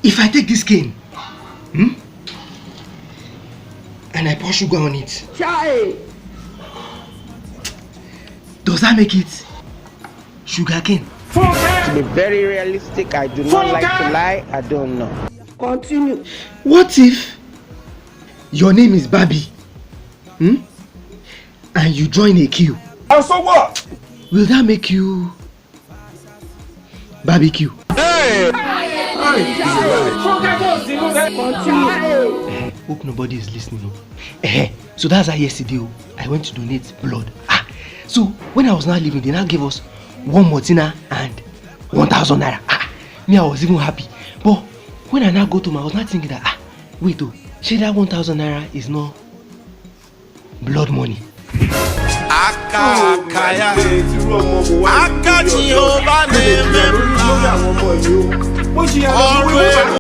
If I take this cane, and I pour sugar on it, does that make it sugar cane? To be very realistic, I do not like to lie. I don't know. Continue. What if your name is Barbie, and you join a queue? And so what? Will that make you barbecue? Hope nobody is listening. So that's how yesterday I went to donate blood. So when I was now leaving, they now gave us 1 Martina and 1,000 naira. Me, I was even happy. But when I now go to I was not thinking that wait, say that 1,000 naira is not blood money.